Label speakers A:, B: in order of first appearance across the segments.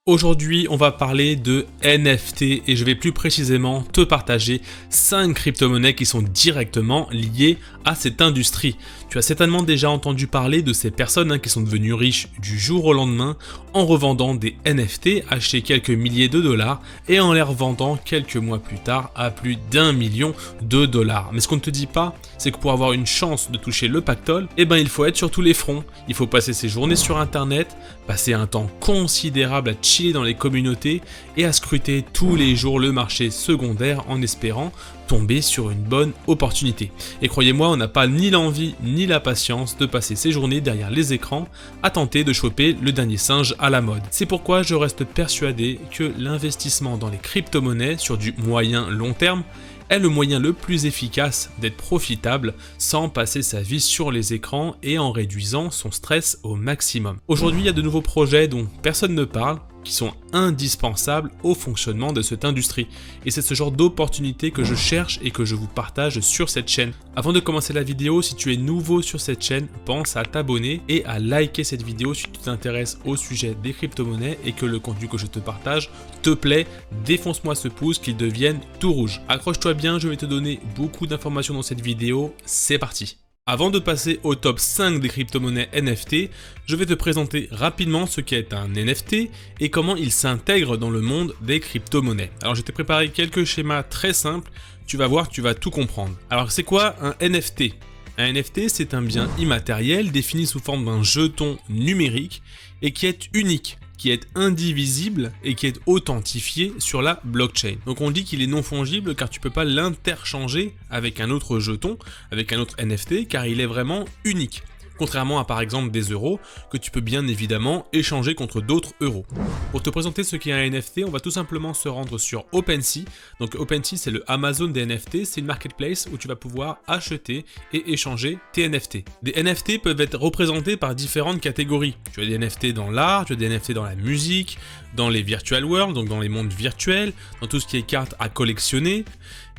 A: Aujourd'hui, on va parler de NFT et je vais plus précisément te partager 5 crypto-monnaies qui sont directement liées à cette industrie. Tu as certainement déjà entendu parler de ces personnes qui sont devenues riches du jour au lendemain en revendant des NFT achetés quelques milliers de dollars et en les revendant quelques mois plus tard à plus d'1 million de dollars. Mais ce qu'on ne te dit pas, c'est que pour avoir une chance de toucher le pactole, il faut être sur tous les fronts. Il faut passer ses journées sur internet, passer un temps considérable à chiller dans les communautés et à scruter tous les jours le marché secondaire en espérant tomber sur une bonne opportunité. Et croyez-moi, on n'a pas ni l'envie ni la patience de passer ses journées derrière les écrans à tenter de choper le dernier singe à la mode. C'est pourquoi je reste persuadé que l'investissement dans les crypto-monnaies sur du moyen long terme est le moyen le plus efficace d'être profitable sans passer sa vie sur les écrans et en réduisant son stress au maximum. Aujourd'hui, il y a de nouveaux projets dont personne ne parle, qui sont indispensables au fonctionnement de cette industrie. Et c'est ce genre d'opportunité que je cherche et que je vous partage sur cette chaîne. Avant de commencer la vidéo, si tu es nouveau sur cette chaîne, pense à t'abonner et à liker cette vidéo si tu t'intéresses au sujet des crypto-monnaies et que le contenu que je te partage te plaît. Défonce-moi ce pouce qu'il devienne tout rouge. Accroche-toi bien, je vais te donner beaucoup d'informations dans cette vidéo. C'est parti! Avant de passer au top 5 des crypto-monnaies NFT, je vais te présenter rapidement ce qu'est un NFT et comment il s'intègre dans le monde des crypto-monnaies. Alors je t'ai préparé quelques schémas très simples, tu vas voir, tu vas tout comprendre. Alors c'est quoi un NFT ? Un NFT, c'est un bien immatériel défini sous forme d'un jeton numérique et qui est unique, qui est indivisible et qui est authentifié sur la blockchain. Donc on dit qu'il est non fongible car tu peux pas l'interchanger avec un autre jeton, avec un autre NFT, car il est vraiment unique. Contrairement à par exemple des euros, que tu peux bien évidemment échanger contre d'autres euros. Pour te présenter ce qu'est un NFT, on va tout simplement se rendre sur OpenSea. Donc OpenSea, c'est le Amazon des NFT, c'est une marketplace où tu vas pouvoir acheter et échanger tes NFT. Des NFT peuvent être représentés par différentes catégories. Tu as des NFT dans l'art, tu as des NFT dans la musique, dans les virtual worlds, donc dans les mondes virtuels, dans tout ce qui est cartes à collectionner.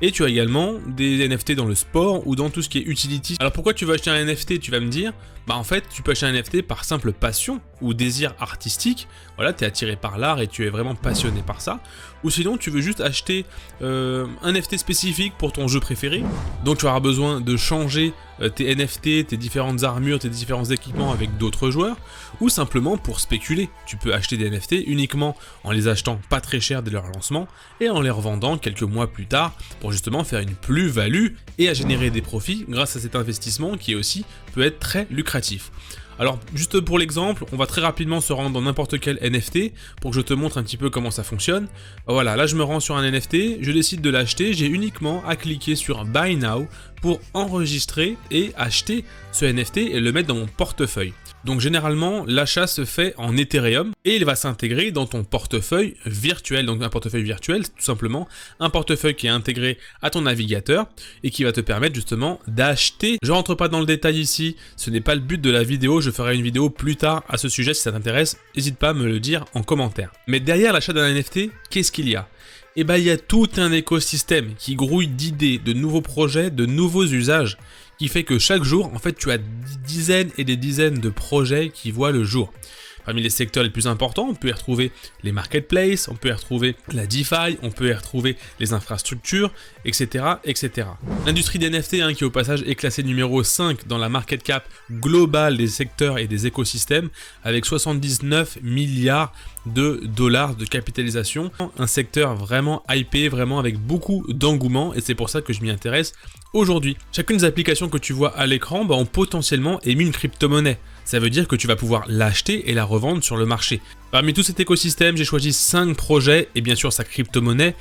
A: Et tu as également des NFT dans le sport ou dans tout ce qui est utility. Alors pourquoi tu veux acheter un NFT, tu vas me dire ? En fait, tu peux acheter un NFT par simple passion ou désir artistique. Voilà, tu es attiré par l'art et tu es vraiment passionné par ça. Ou sinon, tu veux juste acheter un NFT spécifique pour ton jeu préféré. Donc tu auras besoin de changer tes NFT, tes différentes armures, tes différents équipements avec d'autres joueurs. Ou simplement pour spéculer. Tu peux acheter des NFT uniquement en les achetant pas très cher dès leur lancement et en les revendant quelques mois plus tard pour justement faire une plus-value et à générer des profits grâce à cet investissement qui aussi peut être très lucratif. Alors juste pour l'exemple, on va très rapidement se rendre dans n'importe quel NFT pour que je te montre un petit peu comment ça fonctionne. Voilà, là je me rends sur un NFT, je décide de l'acheter, j'ai uniquement à cliquer sur Buy Now pour enregistrer et acheter ce NFT et le mettre dans mon portefeuille. Donc généralement, l'achat se fait en Ethereum et il va s'intégrer dans ton portefeuille virtuel. Donc un portefeuille virtuel, c'est tout simplement un portefeuille qui est intégré à ton navigateur et qui va te permettre justement d'acheter. Je rentre pas dans le détail ici, ce n'est pas le but de la vidéo, je ferai une vidéo plus tard à ce sujet si ça t'intéresse, n'hésite pas à me le dire en commentaire. Mais derrière l'achat d'un NFT, qu'est-ce qu'il y a ? Il y a tout un écosystème qui grouille d'idées, de nouveaux projets, de nouveaux usages, qui fait que chaque jour, en fait, tu as des dizaines et des dizaines de projets qui voient le jour. Parmi les secteurs les plus importants, on peut y retrouver les marketplaces, on peut y retrouver la DeFi, on peut y retrouver les infrastructures, etc. etc. L'industrie des NFT, qui au passage est classée numéro 5 dans la market cap globale des secteurs et des écosystèmes, avec 79 milliards de dollars de capitalisation. Un secteur vraiment hypé, vraiment avec beaucoup d'engouement, et c'est pour ça que je m'y intéresse aujourd'hui. Chacune des applications que tu vois à l'écran ont potentiellement émis une crypto-monnaie. Ça veut dire que tu vas pouvoir l'acheter et la revendre sur le marché. Parmi tout cet écosystème, j'ai choisi 5 projets et bien sûr sa crypto-monnaie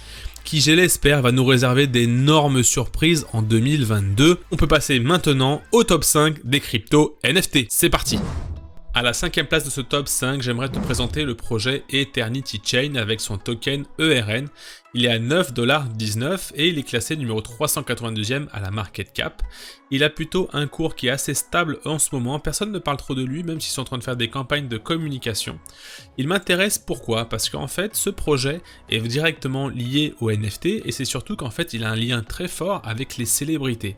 A: qui, je l'espère, va nous réserver d'énormes surprises en 2022. On peut passer maintenant au top 5 des crypto NFT. C'est parti! À la 5e place de ce top 5, j'aimerais te présenter le projet Eternity Chain avec son token ERN Il est à 9,19$ et il est classé numéro 392e à la market cap. Il a plutôt un cours qui est assez stable en ce moment, personne ne parle trop de lui même s'ils sont en train de faire des campagnes de communication. Il m'intéresse pourquoi? Parce qu'en fait ce projet est directement lié au NFT et c'est surtout qu'en fait il a un lien très fort avec les célébrités.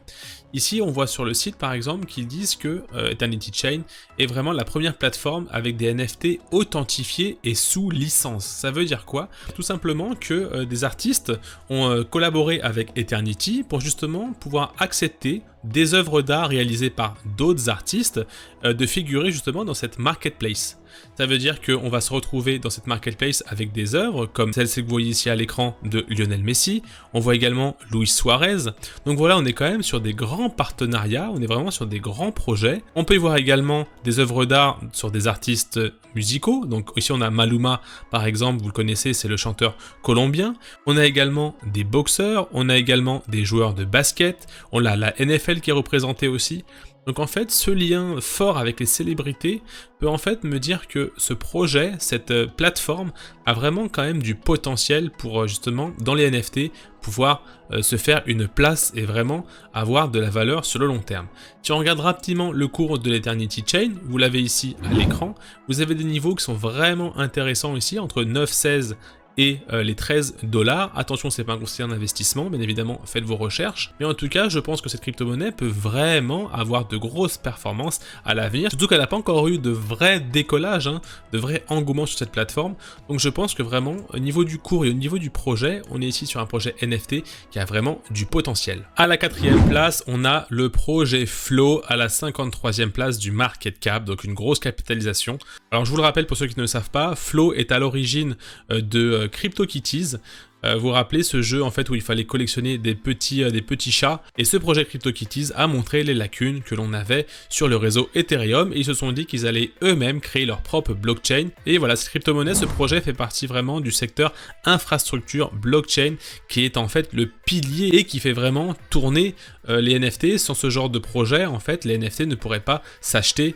A: Ici on voit sur le site par exemple qu'ils disent que Eternity Chain est vraiment la première plateforme avec des NFT authentifiés et sous licence. Ça veut dire quoi? Tout simplement que des artistes ont collaboré avec Eternity pour justement pouvoir accepter des œuvres d'art réalisées par d'autres artistes de figurer justement dans cette marketplace. Ça veut dire qu'on va se retrouver dans cette marketplace avec des œuvres comme celle que vous voyez ici à l'écran de Lionel Messi, on voit également Luis Suarez, donc voilà on est quand même sur des grands partenariats, on est vraiment sur des grands projets. On peut y voir également des œuvres d'art sur des artistes musicaux, donc ici on a Maluma par exemple, vous le connaissez, c'est le chanteur colombien. On a également des boxeurs, on a également des joueurs de basket, on a la NFL qui est représentée aussi. Donc en fait, ce lien fort avec les célébrités peut en fait me dire que ce projet, cette plateforme, a vraiment quand même du potentiel pour justement, dans les NFT, pouvoir se faire une place et vraiment avoir de la valeur sur le long terme. Si on regarde rapidement le cours de l'Eternity Chain, vous l'avez ici à l'écran, vous avez des niveaux qui sont vraiment intéressants ici, entre 9,16 et les 13$. Attention, c'est pas un conseil d'investissement, bien évidemment, faites vos recherches. Mais en tout cas, je pense que cette crypto-monnaie peut vraiment avoir de grosses performances à l'avenir. Surtout qu'elle n'a pas encore eu de vrai décollage, de vrai engouement sur cette plateforme. Donc je pense que vraiment, au niveau du cours et au niveau du projet, on est ici sur un projet NFT qui a vraiment du potentiel. À la 4e place, on a le projet Flow à la 53e place du market cap, donc une grosse capitalisation. Alors je vous le rappelle pour ceux qui ne le savent pas, Flow est à l'origine de CryptoKitties. Vous vous rappelez ce jeu en fait où il fallait collectionner des petits chats, et ce projet CryptoKitties a montré les lacunes que l'on avait sur le réseau Ethereum et ils se sont dit qu'ils allaient eux-mêmes créer leur propre blockchain. Et voilà, cette crypto-monnaie, ce projet fait partie vraiment du secteur infrastructure blockchain qui est en fait le pilier et qui fait vraiment tourner les NFT. Sans ce genre de projet, en fait, les NFT ne pourraient pas s'acheter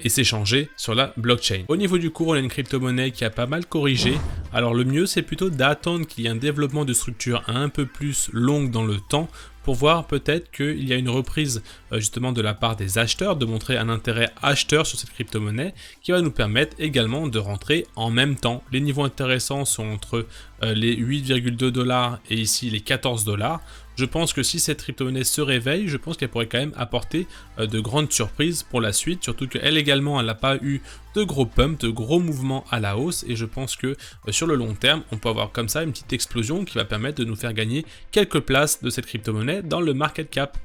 A: et s'échanger sur la blockchain. Au niveau du cours, on a une crypto-monnaie qui a pas mal corrigé. Alors le mieux, c'est plutôt d'attendre qu'il y ait un développement de structure un peu plus longue dans le temps pour voir peut-être qu'il y a une reprise justement de la part des acheteurs, de montrer un intérêt acheteur sur cette crypto-monnaie qui va nous permettre également de rentrer en même temps. Les niveaux intéressants sont entre les 8,2$ et ici les 14$. Je pense que si cette crypto-monnaie se réveille, je pense qu'elle pourrait quand même apporter de grandes surprises pour la suite, surtout qu'elle également, elle n'a pas eu de gros pumps, de gros mouvements à la hausse, et je pense que sur le long terme, on peut avoir comme ça une petite explosion qui va permettre de nous faire gagner quelques places de cette crypto-monnaie dans le market cap.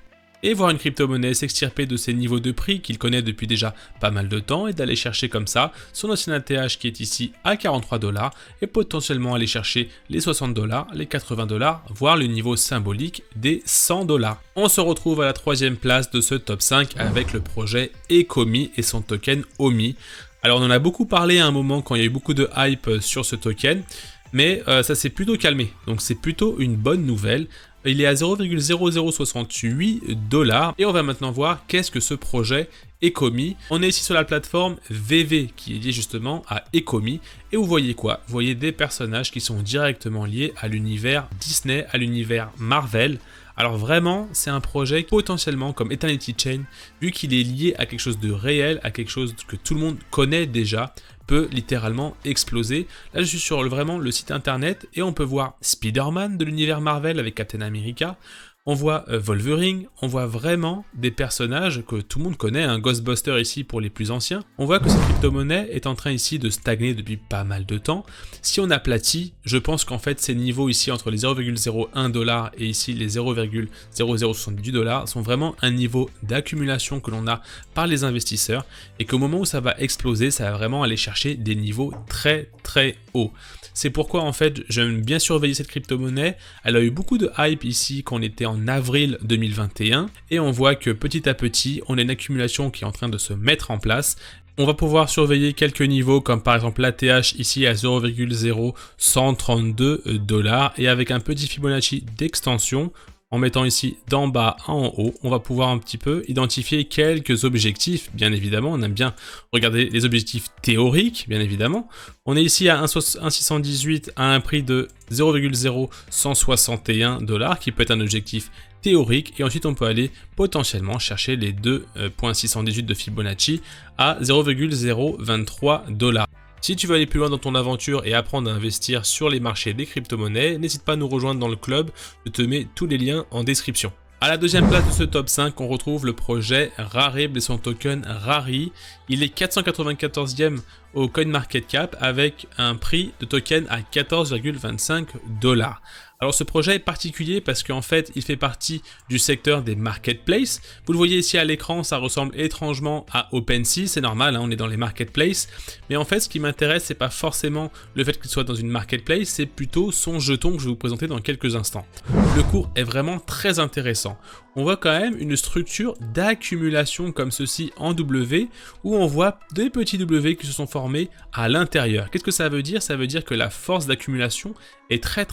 A: Et voir une crypto-monnaie s'extirper de ses niveaux de prix qu'il connaît depuis déjà pas mal de temps et d'aller chercher comme ça son ancien ATH qui est ici à 43$ et potentiellement aller chercher les 60$, les 80$, voire le niveau symbolique des 100$. On se retrouve à la 3e place de ce top 5 avec le projet Ecomi et son token OMI. Alors on en a beaucoup parlé à un moment quand il y a eu beaucoup de hype sur ce token, mais ça s'est plutôt calmé, donc c'est plutôt une bonne nouvelle. Il est à 0,0068$ et on va maintenant voir qu'est-ce que ce projet Ecomi. On est ici sur la plateforme VV qui est liée justement à Ecomi et vous voyez quoi? Vous voyez des personnages qui sont directement liés à l'univers Disney, à l'univers Marvel. Alors vraiment, c'est un projet potentiellement comme Eternity Chain, vu qu'il est lié à quelque chose de réel, à quelque chose que tout le monde connaît déjà, peut littéralement exploser. Là, je suis sur vraiment le site internet et on peut voir Spider-Man de l'univers Marvel avec Captain America. On voit Wolverine, on voit vraiment des personnages que tout le monde connaît, un Ghostbuster ici pour les plus anciens. On voit que cette crypto-monnaie est en train ici de stagner depuis pas mal de temps. Si on aplatit, je pense qu'en fait ces niveaux ici entre les 0,01$ et ici les 0,0078$ sont vraiment un niveau d'accumulation que l'on a par les investisseurs et qu'au moment où ça va exploser, ça va vraiment aller chercher des niveaux très très hauts. C'est pourquoi en fait j'aime bien surveiller cette crypto-monnaie. Elle a eu beaucoup de hype ici quand on était en avril 2021 et on voit que petit à petit on a une accumulation qui est en train de se mettre en place. On va pouvoir surveiller quelques niveaux comme par exemple l'ATH ici à 0,0132$ et avec un petit Fibonacci d'extension, En mettant ici d'en bas en haut, on va pouvoir un petit peu identifier quelques objectifs, bien évidemment. On aime bien regarder les objectifs théoriques, bien évidemment. On est ici à 1,618 à un prix de 0,0161 $, qui peut être un objectif théorique. Et ensuite, on peut aller potentiellement chercher les 2,618 de Fibonacci à 0,023 $. Si tu veux aller plus loin dans ton aventure et apprendre à investir sur les marchés des crypto-monnaies, n'hésite pas à nous rejoindre dans le club, je te mets tous les liens en description. À la deuxième place de ce top 5, on retrouve le projet Rarible et son token Rari. Il est 494e au CoinMarketCap avec un prix de token à 14,25 $. Alors ce projet est particulier parce qu'en fait il fait partie du secteur des marketplaces. Vous le voyez ici à l'écran, ça ressemble étrangement à OpenSea, c'est normal, hein, on est dans les marketplaces. Mais en fait ce qui m'intéresse, c'est pas forcément le fait qu'il soit dans une marketplace, c'est plutôt son jeton que je vais vous présenter dans quelques instants. Le cours est vraiment très intéressant. On voit quand même une structure d'accumulation comme ceci en W, où on voit des petits W qui se sont formés à l'intérieur. Qu'est-ce que ça veut dire? Ça veut dire que la force d'accumulation est très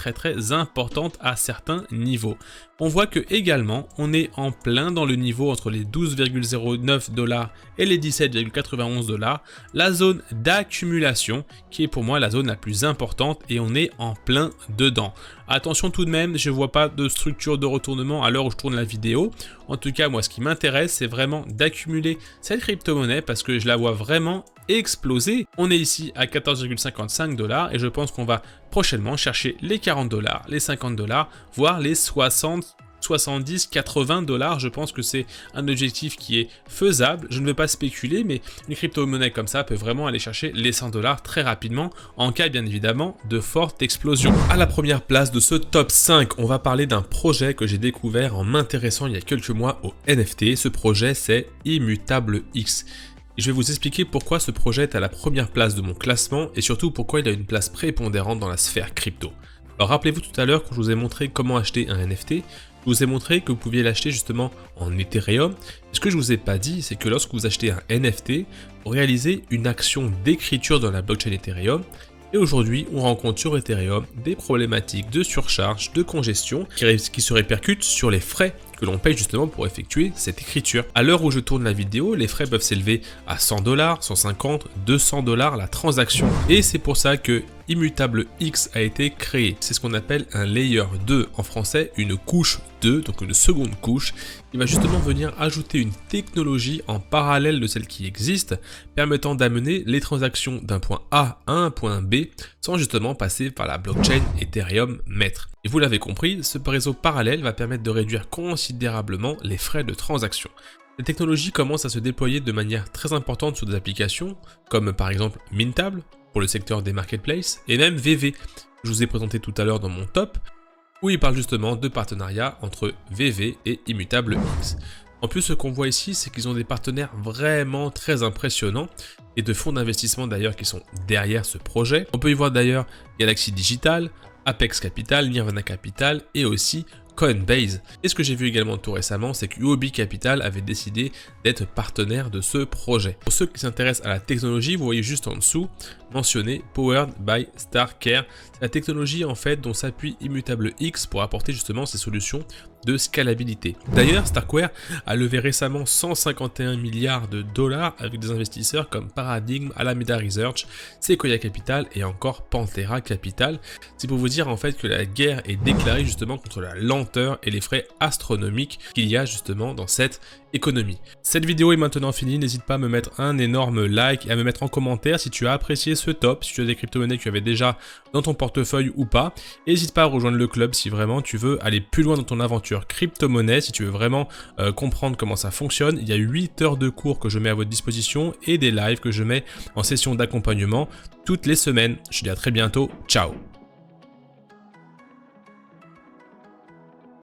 A: importante à certains niveaux. On voit que également, on est en plein dans le niveau entre les 12,09 $ et les 17,91 $, la zone d'accumulation qui est pour moi la zone la plus importante et on est en plein dedans. Attention tout de même, je ne vois pas de structure de retournement à l'heure où je tourne la vidéo. En tout cas, moi ce qui m'intéresse, c'est vraiment d'accumuler cette crypto-monnaie parce que je la vois vraiment exploser. On est ici à 14,55 $ et je pense qu'on va prochainement chercher les 40 $, les 50 $, voire les 60, 70, 80 $. Je pense que c'est un objectif qui est faisable. Je ne veux pas spéculer, mais une crypto-monnaie comme ça peut vraiment aller chercher les 100 $ très rapidement, en cas bien évidemment de forte explosion. À la première place de ce top 5, on va parler d'un projet que j'ai découvert en m'intéressant il y a quelques mois au NFT. Ce projet, c'est Immutable X. Je vais vous expliquer pourquoi ce projet est à la première place de mon classement et surtout pourquoi il a une place prépondérante dans la sphère crypto. Alors rappelez-vous tout à l'heure quand je vous ai montré comment acheter un NFT, je vous ai montré que vous pouviez l'acheter justement en Ethereum. Ce que je vous ai pas dit, c'est que lorsque vous achetez un NFT, vous réalisez une action d'écriture dans la blockchain Ethereum. Et aujourd'hui, on rencontre sur Ethereum des problématiques de surcharge, de congestion qui se répercutent sur les frais que l'on paye justement pour effectuer cette écriture. À l'heure où je tourne la vidéo, les frais peuvent s'élever à 100 $, 150, 200 $ la transaction. Et c'est pour ça que Immutable X a été créé. C'est ce qu'on appelle un layer 2, en français une couche 2, donc une seconde couche. Il va justement venir ajouter une technologie en parallèle de celle qui existe, permettant d'amener les transactions d'un point A à un point B, sans justement passer par la blockchain Ethereum maître. Et vous l'avez compris, ce réseau parallèle va permettre de réduire considérablement les frais de transaction. La technologie commence à se déployer de manière très importante sur des applications, comme par exemple Mintable, pour le secteur des marketplaces, et même VV, que je vous ai présenté tout à l'heure dans mon top, où il parle justement de partenariat entre VV et Immutable X. En plus, ce qu'on voit ici, c'est qu'ils ont des partenaires vraiment très impressionnants et de fonds d'investissement d'ailleurs qui sont derrière ce projet. On peut y voir d'ailleurs Galaxy Digital, Apex Capital, Nirvana Capital et aussi Coinbase. Et ce que j'ai vu également tout récemment, c'est que UOB Capital avait décidé d'être partenaire de ce projet. Pour ceux qui s'intéressent à la technologie, vous voyez juste en dessous mentionné Powered by Starkare. C'est la technologie en fait dont s'appuie Immutable X pour apporter justement ces solutions de scalabilité. D'ailleurs, Starkare a levé récemment 151 milliards de dollars avec des investisseurs comme Paradigm, Alameda Research, Sequoia Capital et encore Panthera Capital. C'est pour vous dire en fait que la guerre est déclarée justement contre la lenteur et les frais astronomiques qu'il y a justement dans cette économie. Cette vidéo est maintenant finie, n'hésite pas à me mettre un énorme like et à me mettre en commentaire si tu as apprécié ce top, si tu as des crypto-monnaies que tu avais déjà dans ton portefeuille ou pas. Et n'hésite pas à rejoindre le club si vraiment tu veux aller plus loin dans ton aventure crypto-monnaie, si tu veux vraiment comprendre comment ça fonctionne. Il y a 8 heures de cours que je mets à votre disposition et des lives que je mets en session d'accompagnement toutes les semaines. Je te dis à très bientôt, ciao.